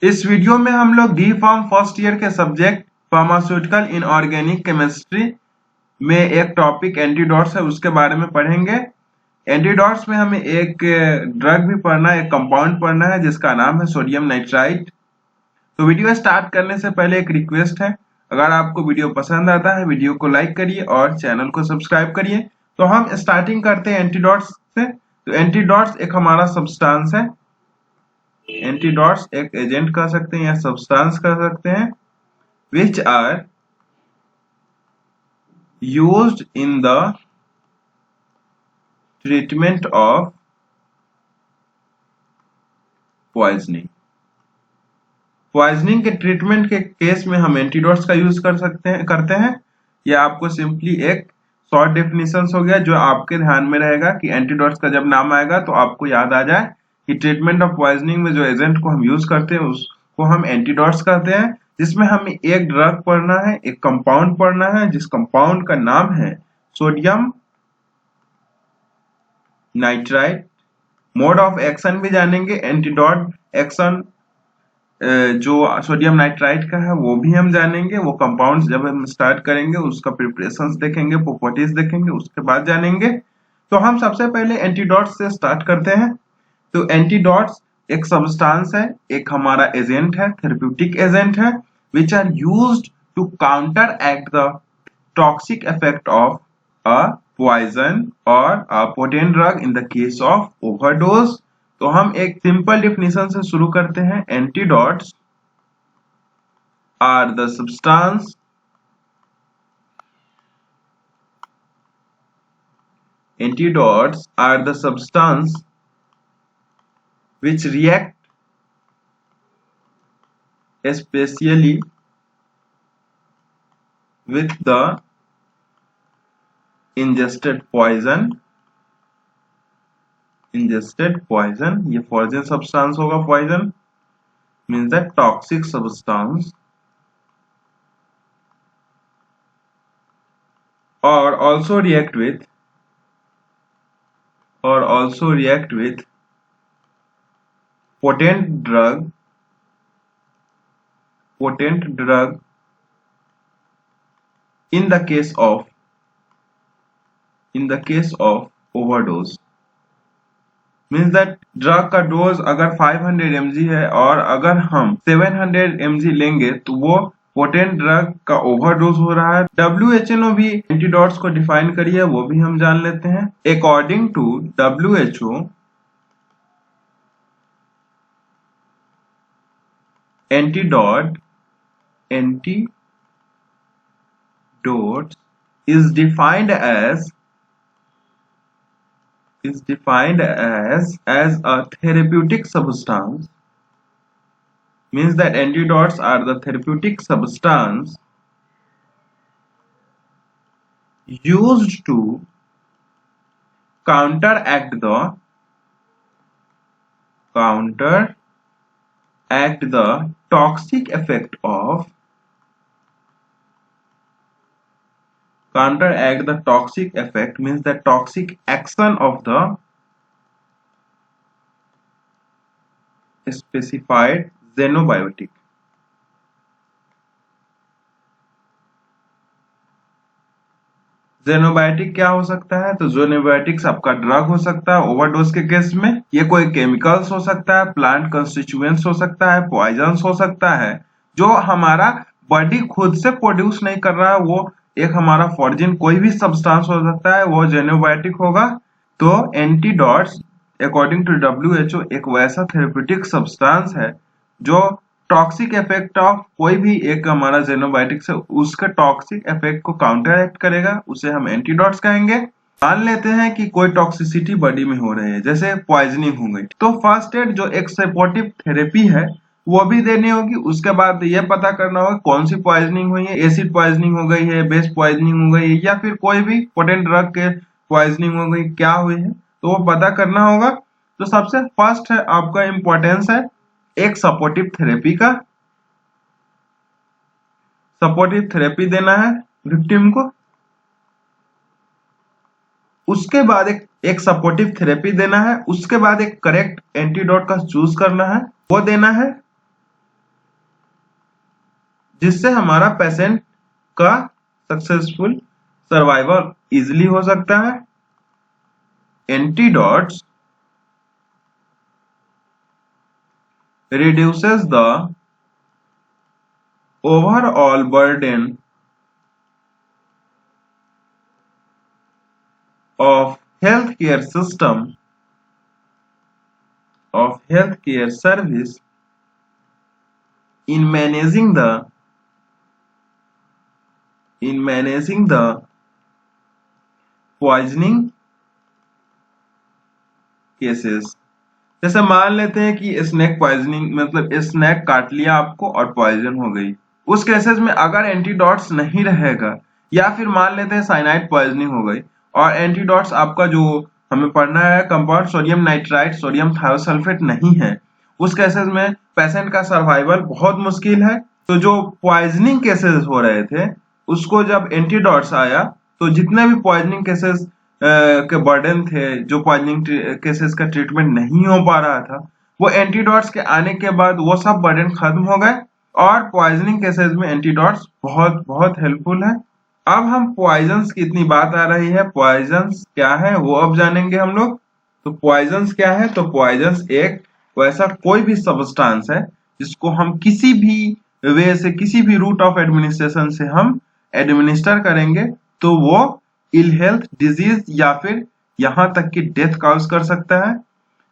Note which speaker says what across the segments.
Speaker 1: इस वीडियो में हम लोग डी फार्म फर्स्ट ईयर के सब्जेक्ट फार्मास्यूटिकल इनऑर्गेनिक केमिस्ट्री में एक टॉपिक एंटीडॉट्स है उसके बारे में पढ़ेंगे। एंटीडॉट्स में हमें एक ड्रग भी पढ़ना है, एक कंपाउंड पढ़ना है जिसका नाम है सोडियम नाइट्राइट। तो वीडियो स्टार्ट करने से पहले एक रिक्वेस्ट है, अगर आपको वीडियो पसंद आता है वीडियो को लाइक करिए और चैनल को सब्सक्राइब करिए। तो हम स्टार्टिंग करते हैं एंटीडॉट्स से। तो एंटीडॉट्स एक हमारा सब्सटेंस है। एंटीडॉट्स एक एजेंट कह सकते हैं या सब्सटेंस कह सकते हैं, which are used in the treatment of poisoning। Poisoning के ट्रीटमेंट के केस में हम एंटीडॉट्स का यूज करते हैं। यह आपको सिंपली एक शॉर्ट डेफिनेशन हो गया जो आपके ध्यान में रहेगा कि एंटीडॉट्स का जब नाम आएगा तो आपको याद आ जाए कि ट्रीटमेंट ऑफ पॉइजनिंग में जो एजेंट को हम यूज करते हैं उसको हम एंटीडॉट्स कहते हैं, जिसमें हमें एक ड्रग पढ़ना है, एक कंपाउंड पढ़ना है जिस कंपाउंड का नाम है sodium nitrite. Mode of action भी जानेंगे, एंटीडॉट एक्शन जो सोडियम नाइट्राइट का है वो भी हम जानेंगे। वो कंपाउंड्स जब हम स्टार्ट करेंगे उसका प्रिपरेशंस देखेंगे, प्रॉपर्टीज देखेंगे, उसके बाद जानेंगे। तो हम सबसे पहले एंटीडॉट्स से स्टार्ट करते हैं। तो एंटीडॉट्स एक सब्सटेंस है, एक हमारा एजेंट है, थेरेप्यूटिक एजेंट है, which are used to counteract the toxic effect of a poison और a potent drug in the case of overdose. तो हम एक सिंपल डेफिनेशन से शुरू करते हैं। Antidotes are the substance antidotes are the substance which react especially with the ingested poison। ये poison substance होगा। poison means the toxic substance, or also react with potent drug in the case of overdose। Means that drug का dose अगर 500 mg है और अगर हम 700 mg लेंगे तो वो पोटेंट ड्रग का ओवरडोज हो रहा है। WHO भी एंटीडॉट्स को डिफाइन करी है, वो भी हम जान लेते हैं। According to WHO, antidote is defined as a therapeutic substance। means that antidotes are the therapeutic substance used to counteract the toxic effect of means the toxic action of the specified xenobiotic। xenobiotic क्या हो सकता है? तो xenobiotics आपका drug हो सकता है overdose के केस में। ये कोई केमिकल्स हो सकता है, प्लांट कंस्टिट्यूएंट्स हो सकता है, पॉइजन्स हो सकता है जो हमारा बॉडी खुद से प्रोड्यूस नहीं कर रहा है। वो एक हमारा फॉर्जिन कोई भी सब्सटेंस हो सकता है, वो xenobiotic होगा। तो एंटीडॉट्स अकॉर्डिंग टू WHO एक वैसा थेरेप्यूटिक सब्सटेंस है जो टॉक्सिक इफेक्ट ऑफ कोई भी एक हमारा xenobiotic से उसका टॉक्सिक इफेक्ट को काउंटरएक्ट करेगा, उसे हम एंटीडॉट्स कहेंगे। मान लेते हैं कि कोई टॉक्सिसिटी बॉडी में हो रही है, जैसे पॉइजनिंग हो गई, तो फर्स्ट एड जो एक सपोर्टिव थेरेपी है वो भी देनी होगी। उसके बाद ये पता करना होगा कौन सी पॉइजनिंग हुई है, एसिड पॉइजनिंग हो गई है, बेस पॉइजनिंग हो गई है, या फिर कोई भी पोटेंट ड्रग के पॉइजनिंग हो गई, क्या हुई है तो वो पता करना होगा। तो सबसे फर्स्ट है आपका इंपॉर्टेंस है एक सपोर्टिव थेरेपी का। सपोर्टिव थेरेपी देना है विक्टिम को। उसके बाद एक सपोर्टिव थेरेपी देना है। उसके बाद एक करेक्ट एंटीडोट का चूज करना है, वो देना है। जिससे हमारा पेशेंट का सक्सेसफुल सर्वाइवल इजिली हो सकता है। एंटीडॉट्स reduces the overall burden of healthcare system of healthcare service in managing the poisoning cases। जैसे मान लेते हैं कि स्नेक पॉइजनिंग मतलब स्नेक काट लिया आपको और पॉइजन हो गई, उस केसेस में अगर एंटीडॉट्स नहीं रहेगा, या फिर मान लेते हैं साइनाइड पॉइजनिंग हो गई और एंटीडॉट्स आपका जो हमें पढ़ना है compound sodium nitrite sodium thiosulphate नहीं है, उस केसेस में पेशेंट का सर्वाइवल बहुत मुश्किल है। तो जो पॉइजनिंग केसेस हो रहे थे उसको जब एंटीडॉट्स आया तो जितने भी पॉइजनिंग केसेस के बर्डन थे, जो पॉइजनिंग केसेस का ट्रीटमेंट नहीं हो पा रहा था, वो एंटीडॉट्स के आने के बाद वो सब बर्डन खत्म हो गए और पॉइजनिंग केसेस में एंटीडॉट्स बहुत बहुत हेल्पफुल है। अब हम पॉइजन्स की इतनी बात आ रही है, पॉइजन्स क्या है वो अब जानेंगे हम लोग। तो पॉइजन्स क्या है? तो पॉइजन्स एक वैसा कोई भी सब्सटेंस है जिसको हम किसी भी वे से, किसी भी रूट ऑफ एडमिनिस्ट्रेशन से हम एडमिनिस्टर करेंगे तो वो इल हेल्थ, डिजीज या फिर यहां तक कि डेथ कॉज कर सकता है।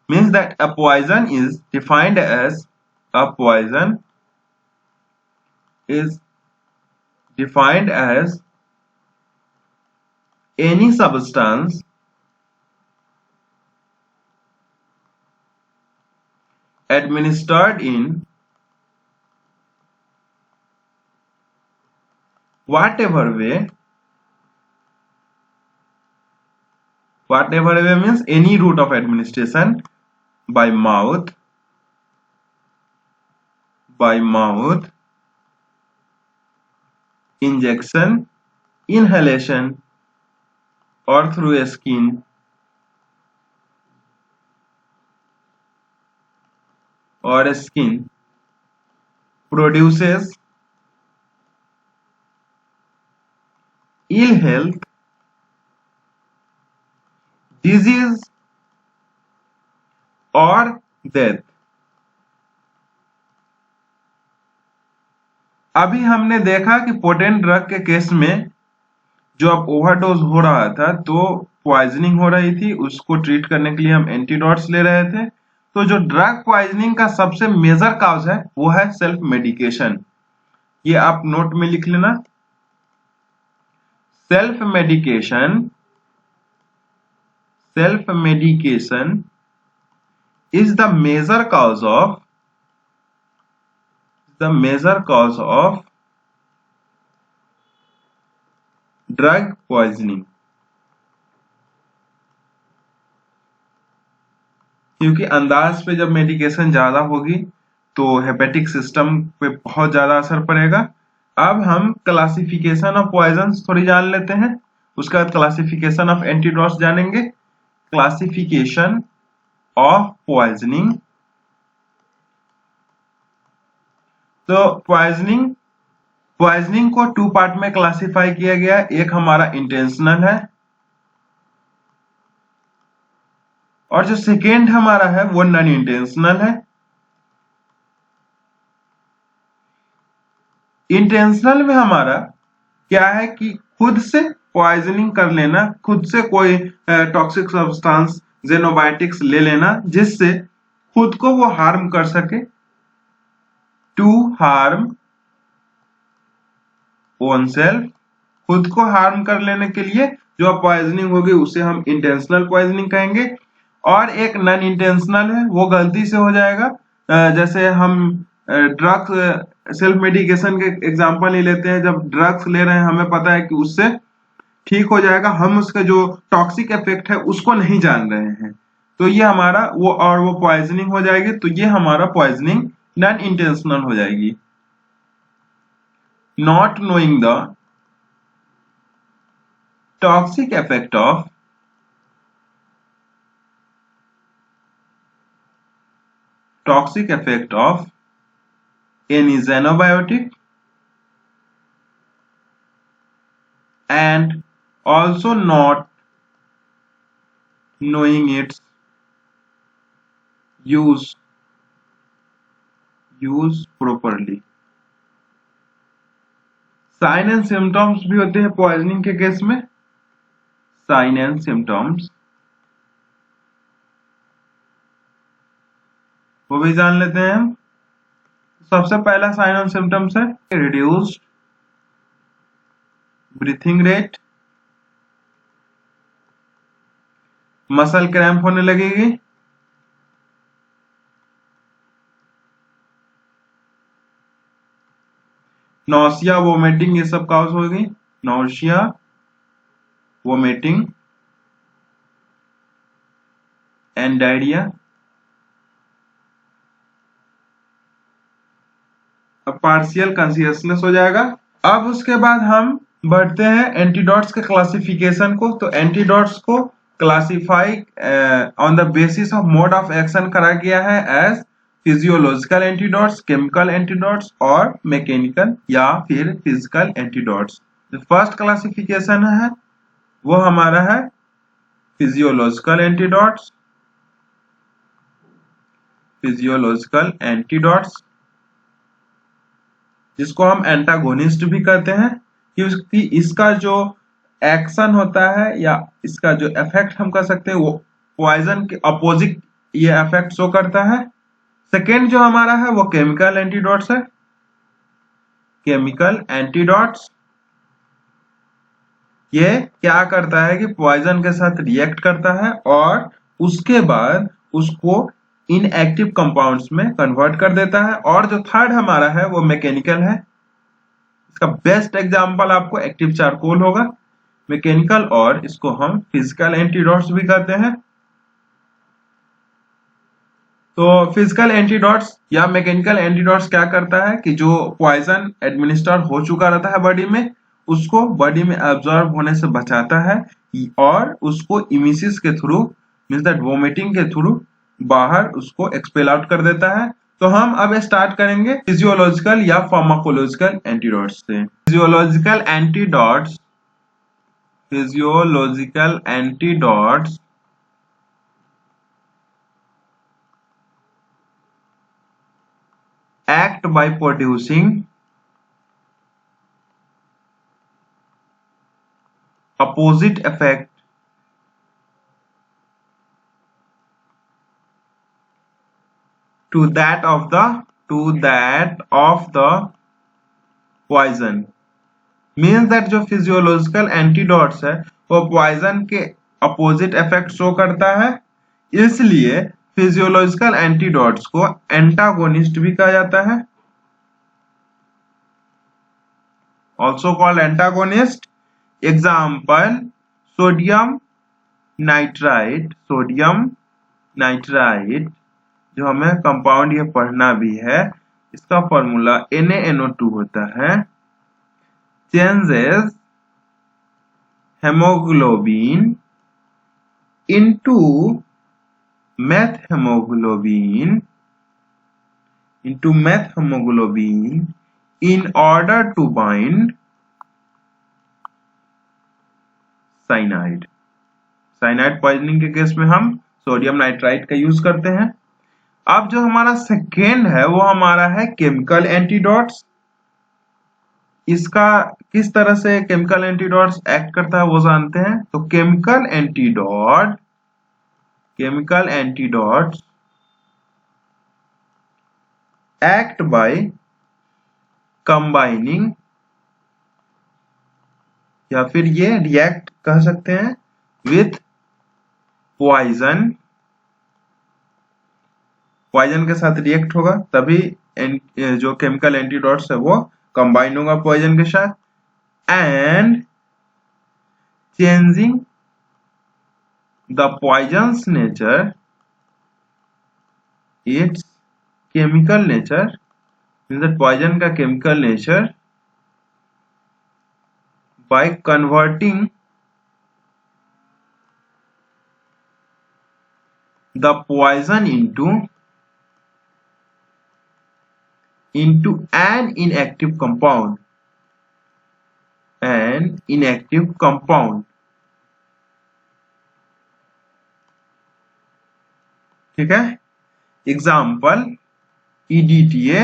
Speaker 1: Means that a poison is defined as a poison is defined as any substance administered in whatever way means any route of administration by mouth, injection, inhalation or through a skin produces ill health, disease or death। अभी हमने देखा कि potent drug के case में जो अब overdose हो रहा था तो पॉइजनिंग हो रही थी, उसको ट्रीट करने के लिए हम एंटीडॉट्स ले रहे थे। तो जो ड्रग पॉइजनिंग का सबसे मेजर काज है वो है सेल्फ मेडिकेशन। ये आप नोट में लिख लेना, self medication is the major cause of drug poisoning. क्योंकि अंदाज पे जब मेडिकेशन ज्यादा होगी तो हेपेटिक सिस्टम पे बहुत ज्यादा असर पड़ेगा। अब हम क्लासिफिकेशन ऑफ पॉइजन थोड़ी जान लेते हैं, उसका क्लासिफिकेशन ऑफ एंटीडॉट्स जानेंगे। क्लासिफिकेशन ऑफ पॉइजनिंग, तो पॉइजनिंग को टू पार्ट में क्लासिफाई किया गया। एक हमारा इंटेंशनल है और जो सेकेंड हमारा है वो नॉन इंटेंशनल है। इंटेंशनल में हमारा क्या है कि खुद से पॉइजनिंग कर लेना, खुद से कोई टॉक्सिक सब्सटेंस जेनोबायोटिक्स ले लेना जिससे खुद को वो हार्म कर सके, टू हार्म ओन सेल्फ। खुद को हार्म कर लेने के लिए जो पॉइजनिंग होगी उसे हम इंटेंशनल पॉइजनिंग कहेंगे। और एक नॉन इंटेंशनल है, वो गलती से हो जाएगा। जैसे हम ड्रग्स सेल्फ मेडिकेशन के एग्जांपल ही लेते हैं, जब ड्रग्स ले रहे हैं हमें पता है कि उससे ठीक हो जाएगा, हम उसका जो टॉक्सिक इफेक्ट है उसको नहीं जान रहे हैं, तो ये हमारा वो पॉइजनिंग हो जाएगी। तो ये हमारा पॉइजनिंग नॉन इंटेंशनल हो जाएगी। Not knowing the toxic effect of any xenobiotic and also not knowing its use properly। Sign and symptoms भी होते हैं पॉइजनिंग के केस में। साइन एंड सिम्टम्स वो भी जान लेते हैं हम। सबसे पहला साइन एंड सिम्टम्स है reduced breathing rate, muscle cramp होने लगेगी, नौसिया वोमिटिंग ये सब काज होगी। Nausea vomiting and diarrhoea. अब पार्शियल कॉन्शियसनेस हो जाएगा। अब उसके बाद हम बढ़ते हैं एंटीडोट्स के क्लासिफिकेशन को। तो एंटीडोट्स को classify on the basis of mode of action करा गया है as physiological antidotes, chemical antidotes और मैकेनिकल या फिर फिजिकल एंटीडोट्स। जो फर्स्ट क्लासिफिकेशन है वो हमारा है फिजियोलॉजिकल एंटीडोट्स। फिजियोलॉजिकल एंटीडोट्स जिसको हम एंटागोनिस्ट भी कहते हैं क्योंकि इसका जो एक्शन होता है या इसका जो इफेक्ट हम कह सकते हैं वो पॉइजन के अपोजिट ये इफेक्ट शो करता है। सेकेंड जो हमारा है वो केमिकल एंटीडोट्स है। केमिकल एंटीडोट्स ये क्या करता है कि पॉइजन के साथ रिएक्ट करता है और उसके बाद उसको इनएक्टिव कंपाउंड्स में कन्वर्ट कर देता है। और जो थर्ड हमारा है वो मैकेनिकल है। इसका बेस्ट एग्जांपल आपको एक्टिव चारकोल होगा। मैकेनिकल और इसको हम फिजिकल एंटीडोट्स भी कहते हैं। तो फिजिकल एंटीडोट्स या मैकेनिकल एंटीडोट्स क्या करता है कि जो पॉइजन एडमिनिस्टर हो चुका रहता है बॉडी में उसको बॉडी में एब्जॉर्ब होने से बचाता है और उसको इमिसिस के थ्रू मींस दैट वोमिटिंग के थ्रू बाहर उसको एक्सपेल आउट कर देता है। तो हम अब स्टार्ट करेंगे फिजियोलॉजिकल या फार्माकोलॉजिकल एंटीडोट्स से। Physiological antidotes act by producing opposite effect to that of the poison। Means that जो फिजियोलॉजिकल एंटीडोट्स है वो पॉइजन के अपोजिट इफेक्ट शो करता है, इसलिए फिजियोलॉजिकल एंटीडोट्स को एंटागोनिस्ट भी कहा जाता है, also called antagonist. Example sodium nitrite. Sodium nitrite जो हमें कंपाउंड ये पढ़ना भी है, इसका फॉर्मूला NaNO2 होता है। changes hemoglobin into methemoglobin in order to bind cyanide. Cyanide poisoning के केस में हम सोडियम नाइट्राइट का यूज करते हैं। अब जो हमारा सेकेंड है वो हमारा है केमिकल एंटीडोट्स। इसका किस तरह से केमिकल एंटीडोट्स एक्ट करता है वो जानते हैं। तो chemical antidotes act by combining या फिर ये रिएक्ट कह सकते हैं विथ पॉइजन। पॉइजन के साथ रिएक्ट होगा तभी जो केमिकल एंटीडोट्स है वो कंबाइन होगा पॉइजन के साथ। And changing the poison's nature, its chemical nature means that poison का chemical nature by converting the poison into an inactive compound an inactive compound. ठीक है, example EDTA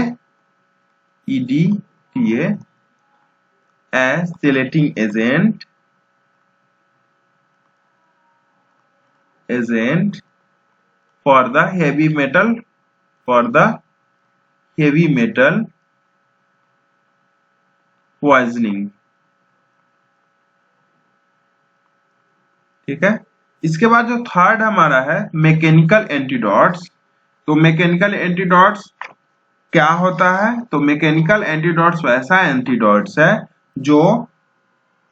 Speaker 1: as chelating agent for the heavy metal poisoning. ठीक है, इसके बाद जो third हमारा है मैकेनिकल एंटीडोट्स. तो मैकेनिकल एंटीडोट्स क्या होता है? तो मैकेनिकल एंटीडोट्स वैसा एंटीडोट्स है जो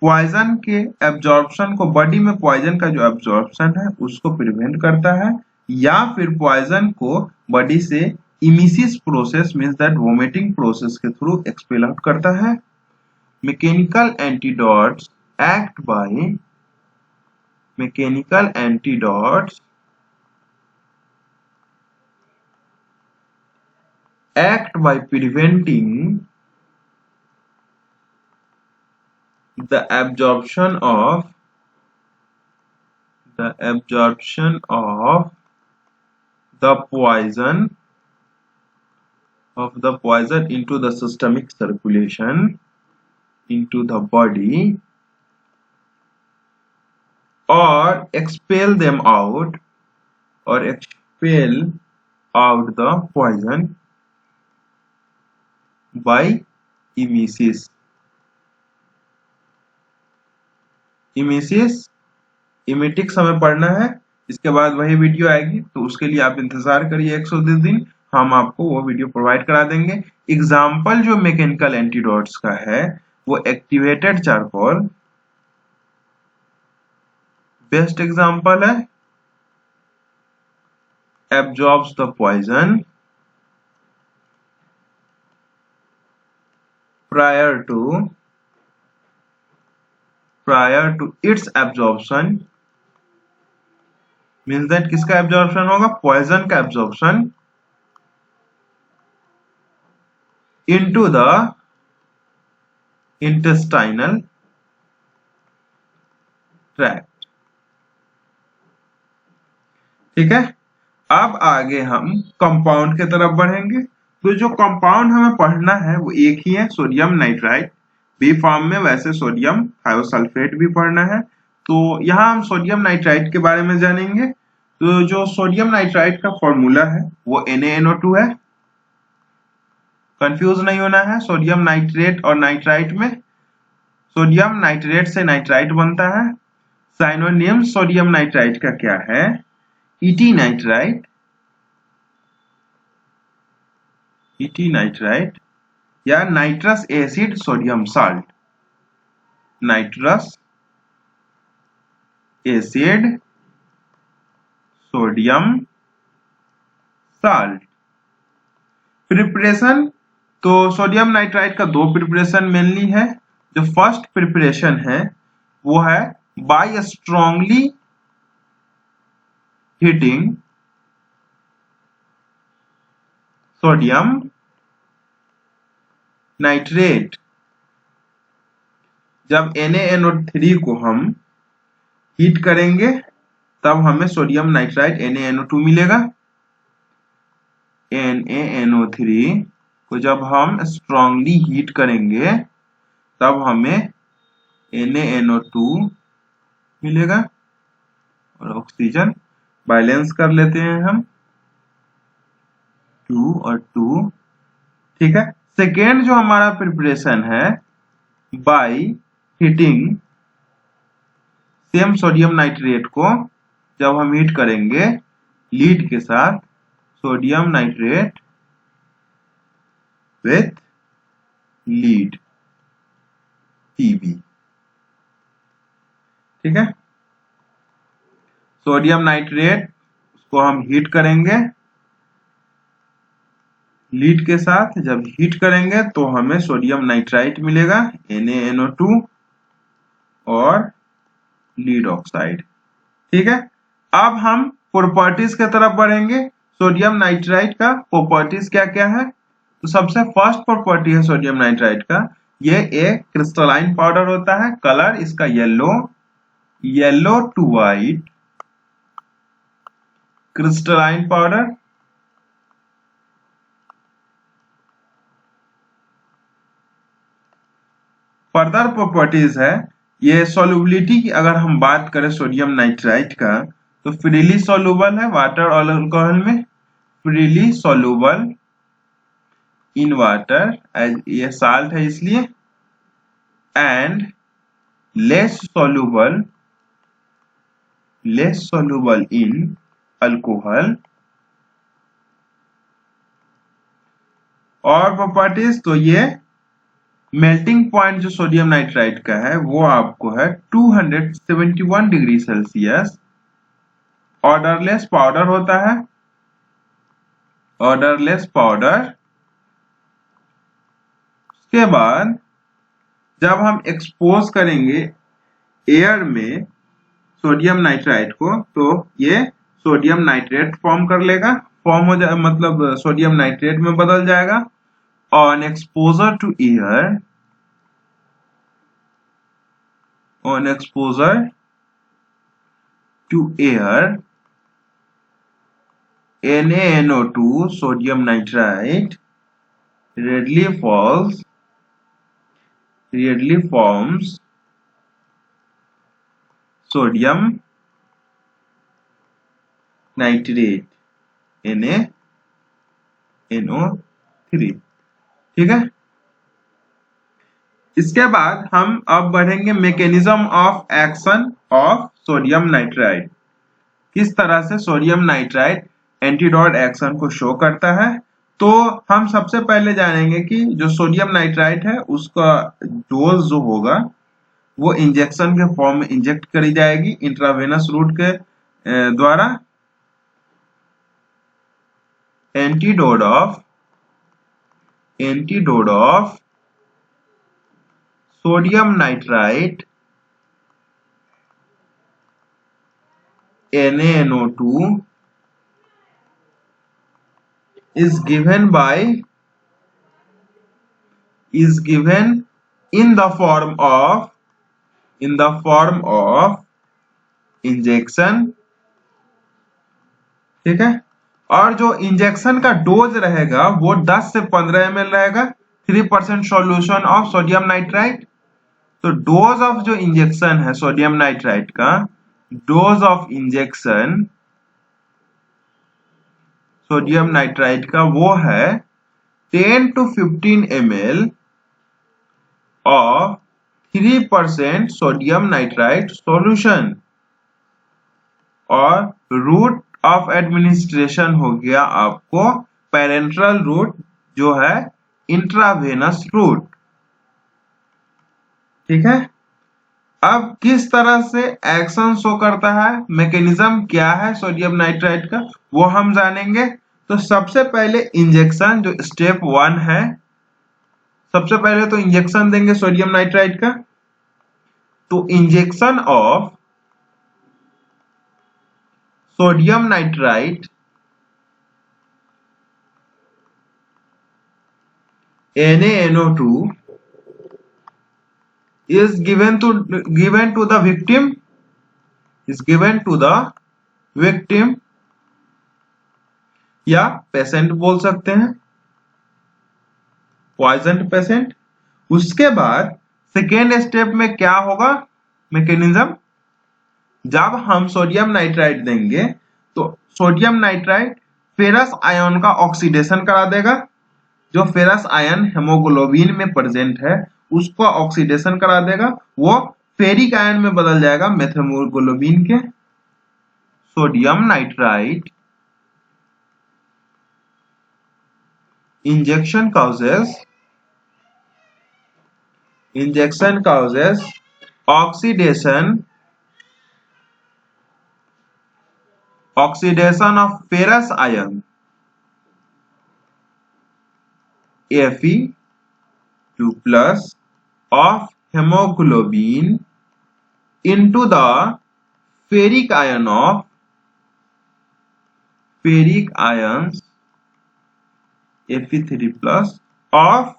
Speaker 1: पॉइजन के एब्जॉर्प्शन को, बॉडी में पॉइजन का जो एब्जॉर्प्शन है उसको प्रिवेंट करता है, या फिर पॉइजन को बॉडी से emesis process means that vomiting process के थ्रू एक्सपेल आउट करता है. Mechanical antidotes act by mechanical antidotes act by preventing the absorption of the poison into the systemic circulation into the body, or expel out the poison by emesis. Emetics हमें पढ़ना है, इसके बाद वही video आएगी, तो उसके लिए आप इंतजार करिए 110 दिन, हम आपको वो वीडियो प्रोवाइड करा देंगे. एग्जाम्पल जो मैकेनिकल एंटीडोट्स का है वो एक्टिवेटेड चारकोल बेस्ट एग्जाम्पल है, absorbs the poison prior to its absorption, means that किसका एब्जॉर्प्शन होगा? पॉइजन का absorption into the intestinal tract. ठीक है, अब आगे हम कंपाउंड के तरफ बढ़ेंगे. तो जो कंपाउंड हमें पढ़ना है वो एक ही है, सोडियम नाइट्राइट बी फॉर्म में, वैसे सोडियम थायोसल्फेट भी पढ़ना है. तो यहाँ हम सोडियम नाइट्राइट के बारे में जानेंगे. तो जो सोडियम नाइट्राइट का फॉर्मूला है वो NaNO2 है. कंफ्यूज नहीं होना है सोडियम नाइट्रेट और नाइट्राइट में. सोडियम नाइट्रेट से नाइट्राइट बनता है. साइनोनिम सोडियम नाइट्राइट का क्या है? ET नाइट्राइट या nitrous acid sodium salt. Nitrous acid sodium salt. Preparation, तो सोडियम नाइट्राइट का दो प्रिपरेशन मेनली है. जो फर्स्ट प्रिपरेशन है वो है by strongly heating sodium nitrate. जब NaNO3 को हम हीट करेंगे तब हमें सोडियम नाइट्राइट NaNO2 मिलेगा. NaNO3 को जब हम स्ट्रांगली हीट करेंगे तब हमें NaNO2 मिलेगा और ऑक्सीजन बैलेंस कर लेते हैं हम 2 और 2. ठीक है, सेकेंड जो हमारा प्रिपरेशन है by heating same sodium nitrate को जब हम हीट करेंगे लीड के साथ, sodium nitrate with lead Pb. ठीक है, सोडियम नाइट्रेट को हम हीट करेंगे लीड के साथ. जब हीट करेंगे तो हमें सोडियम नाइट्राइट मिलेगा NaNO2 और लीड ऑक्साइड. ठीक है, अब हम प्रॉपर्टीज के तरफ बढ़ेंगे. सोडियम नाइट्राइट का प्रॉपर्टीज क्या क्या है? तो सबसे फर्स्ट प्रॉपर्टी है सोडियम नाइट्राइट का ये एक क्रिस्टलाइन पाउडर होता है, कलर इसका yellow to white crystalline powder. Further properties है, ये सॉल्युबिलिटी की अगर हम बात करें सोडियम नाइट्राइट का, तो फ्रीली सॉल्युबल है वाटर और अल्कोहल में, freely soluble in water, as ये साल्ट है इसलिए, and less soluble in alcohol. और प्रॉपर्टीज, तो ये मेल्टिंग पॉइंट जो सोडियम नाइट्राइट का है वो आपको है 271 डिग्री सेल्सियस। ऑर्डरलेस पाउडर होता है, ऑर्डरलेस पाउडर। उसके बाद जब हम एक्सपोज करेंगे एयर में सोडियम नाइट्राइट को, तो ये सोडियम नाइट्रेट फॉर्म कर लेगा, फॉर्म हो जाए मतलब सोडियम नाइट्रेट में बदल जाएगा। On exposure to air, on exposure to air, NaNO2 sodium nitrite readily forms sodium nitrate NaNO3। ठीक है, इसके बाद हम अब बढ़ेंगे mechanism of action of sodium nitrite. किस तरह से सोडियम नाइट्राइट एंटीडोट एक्शन को शो करता है। तो हम सबसे पहले जानेंगे कि जो सोडियम नाइट्राइट है उसका डोज जो होगा वो इंजेक्शन के फॉर्म में इंजेक्ट करी जाएगी इंट्रावेनस रूट के द्वारा। Antidote of sodium nitrite NaNO2 is given in the form of injection. ठीक है, और जो इंजेक्शन का डोज रहेगा वो 10 से 15 ml रहेगा, 3% सॉल्यूशन ऑफ सोडियम नाइट्राइट। तो डोज ऑफ जो इंजेक्शन है सोडियम नाइट्राइट का, dose of injection sodium nitrite का वो है 10 to 15 ml of 3% sodium nitrite solution. और रूट ऑफ एडमिनिस्ट्रेशन हो गया आपको पेरेंट्रल रूट जो है इंट्रावेनस रूट। ठीक है, अब किस तरह से एक्शन शो करता है, मैकेनिज्म क्या है सोडियम नाइट्राइट का, वो हम जानेंगे। तो सबसे पहले इंजेक्शन जो स्टेप 1 है, सबसे पहले तो इंजेक्शन देंगे सोडियम नाइट्राइट का। तो injection of sodium nitrite NaNO2 is given to the victim या पेशेंट बोल सकते हैं, पॉइजन पेशेंट। उसके बाद सेकेंड स्टेप में क्या होगा मैकेनिज्म, जब हम सोडियम नाइट्राइट देंगे तो सोडियम नाइट्राइट फेरस आयन का ऑक्सीडेशन करा देगा। जो फेरस आयन हेमोग्लोबिन में प्रेजेंट है उसको ऑक्सीडेशन करा देगा, वो फेरिक आयन में बदल जाएगा मेथहेमोग्लोबिन के। Sodium nitrite injection causes oxidation of ferrous ion Fe2+ of hemoglobin into the ferric ions Fe3+ of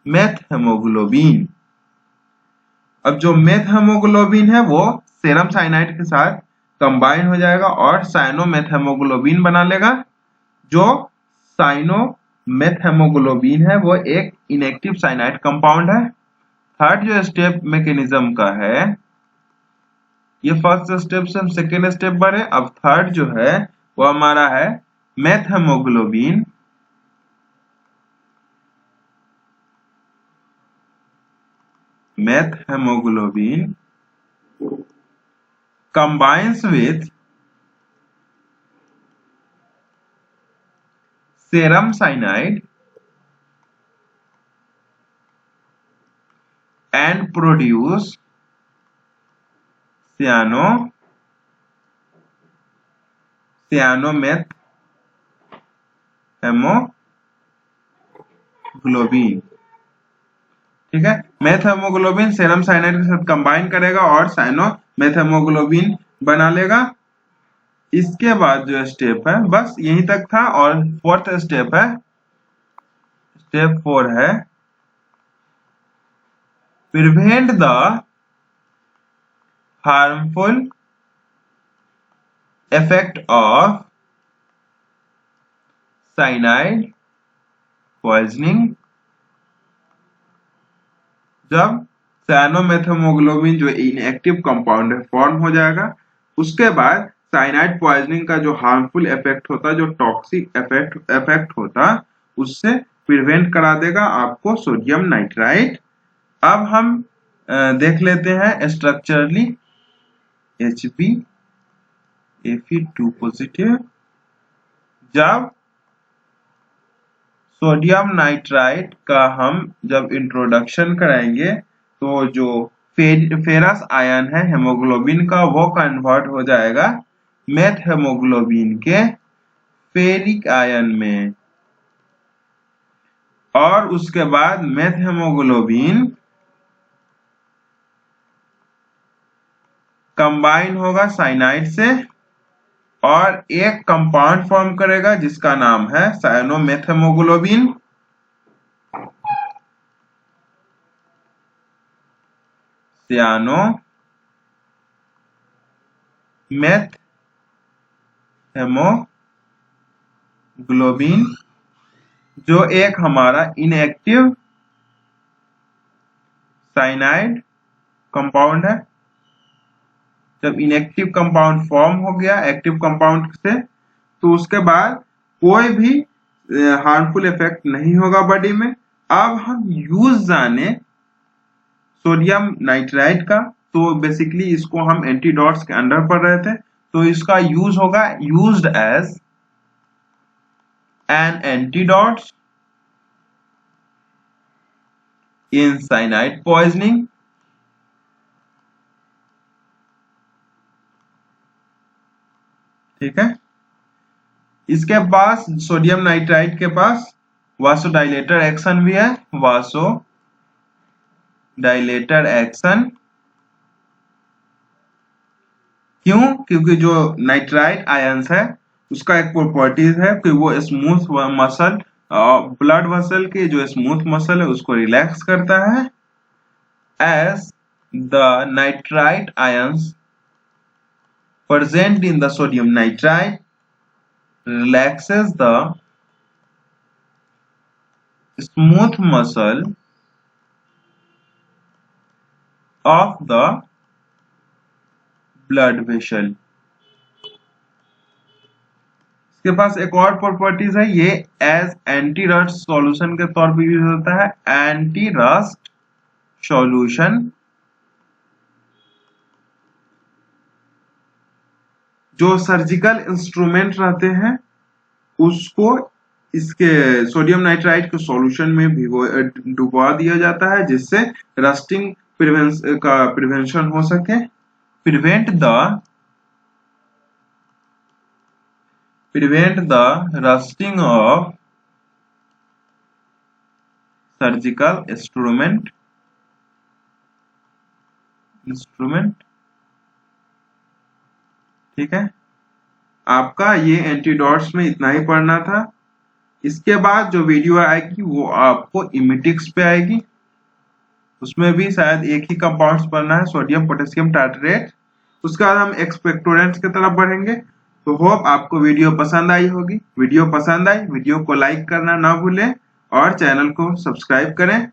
Speaker 1: methaemoglobin. अब जो मेथ हेमोग्लोबिन है वो सेरम साइनाइड के साथ कंबाइन हो जाएगा और साइनो मेथ हेमोग्लोबिन बना लेगा। जो साइनो मेथ हेमोग्लोबिन है वो एक इनएक्टिव साइनाइड कंपाउंड है। थर्ड जो स्टेप मैकेनिज्म का है, ये फर्स्ट स्टेप से हम सेकेंड स्टेप बढ़े, अब थर्ड जो है वो हमारा है methaemoglobin combines with serum cyanide and produce cyano-meth haemoglobin. ठीक है, मेथ हेमोग्लोबिन सेरम साइनाइड के साथ कंबाइन करेगा और साइनो मेथ हेमोग्लोबिन बना लेगा। इसके बाद जो स्टेप है बस यहीं तक था। और फोर्थ स्टेप है, स्टेप 4 है prevent the harmful effect of cyanide poisoning। जब साइनोमेथेमोग्लोबिन जो इनएक्टिव कंपाउंड है फॉर्म हो जाएगा, उसके बाद साइनाइड पॉइजनिंग का जो हार्मफुल इफेक्ट होता है, जो टॉक्सिक इफेक्ट होता है, उससे प्रिवेंट करा देगा आपको सोडियम नाइट्राइट। अब हम देख लेते हैं स्ट्रक्चरली। Fe2 पॉजिटिव, जब सोडियम नाइट्राइट का हम जब इंट्रोडक्शन कराएंगे तो जो फेरस आयन है हेमोग्लोबिन का वो कन्वर्ट हो जाएगा मेथ हेमोग्लोबिन के फेरिक आयन में। और उसके बाद मेथ हेमोग्लोबिन कंबाइन होगा साइनाइड से और एक कंपाउंड फॉर्म करेगा जिसका नाम है साइनोमेथेमोग्लोबिन। सियानो मेथ हेमोग्लोबिन जो एक हमारा इनएक्टिव साइनाइड कंपाउंड है। जब इनएक्टिव कंपाउंड फॉर्म हो गया एक्टिव कंपाउंड से, तो उसके बाद कोई भी हार्मफुल इफेक्ट नहीं होगा बॉडी में। अब हम यूज जाने सोडियम नाइट्राइट का, तो बेसिकली इसको हम एंटीडॉट्स के अंडर पढ़ रहे थे, तो इसका यूज होगा used as an antidotes in cyanide poisoning. ठीक है, इसके पास सोडियम नाइट्राइट के पास वासोडाइलेटर एक्शन भी है। वासोडाइलेटर एक्शन क्यों? क्योंकि जो नाइट्राइट आयंस है उसका एक प्रॉपर्टीज है कि वो स्मूथ मसल, ब्लड वेसल के जो स्मूथ मसल है उसको रिलैक्स करता है। As the nitrite ions present in the sodium nitrite relaxes the smooth muscle of the blood vessel। इसके पास एक और प्रॉपर्टीज है, ये एज एंटी रस्ट सॉल्यूशन के तौर पर यूज होता है। एंटी रस्ट सॉल्यूशन, जो सर्जिकल इंस्ट्रूमेंट रहते हैं उसको इसके सोडियम नाइट्राइट के सॉल्यूशन में डुबा दिया जाता है जिससे रस्टिंग का प्रिवेंशन हो सके। Prevent the rusting of surgical instrument. ठीक है, आपका ये एंटीडॉट्स में इतना ही पढ़ना था। इसके बाद जो वीडियो आएगी वो आपको इमिटिक्स पे आएगी, उसमें भी शायद एक ही कंपाउंड्स पढ़ना है, सोडियम पोटेशियम टार्टरेट। उसके बाद हम एक्सपेक्टोरेंट्स की तरफ बढ़ेंगे। तो होप आपको वीडियो पसंद आई होगी। वीडियो पसंद आई, वीडियो को लाइक करना ना भूलें और चैनल को सब्सक्राइब करें।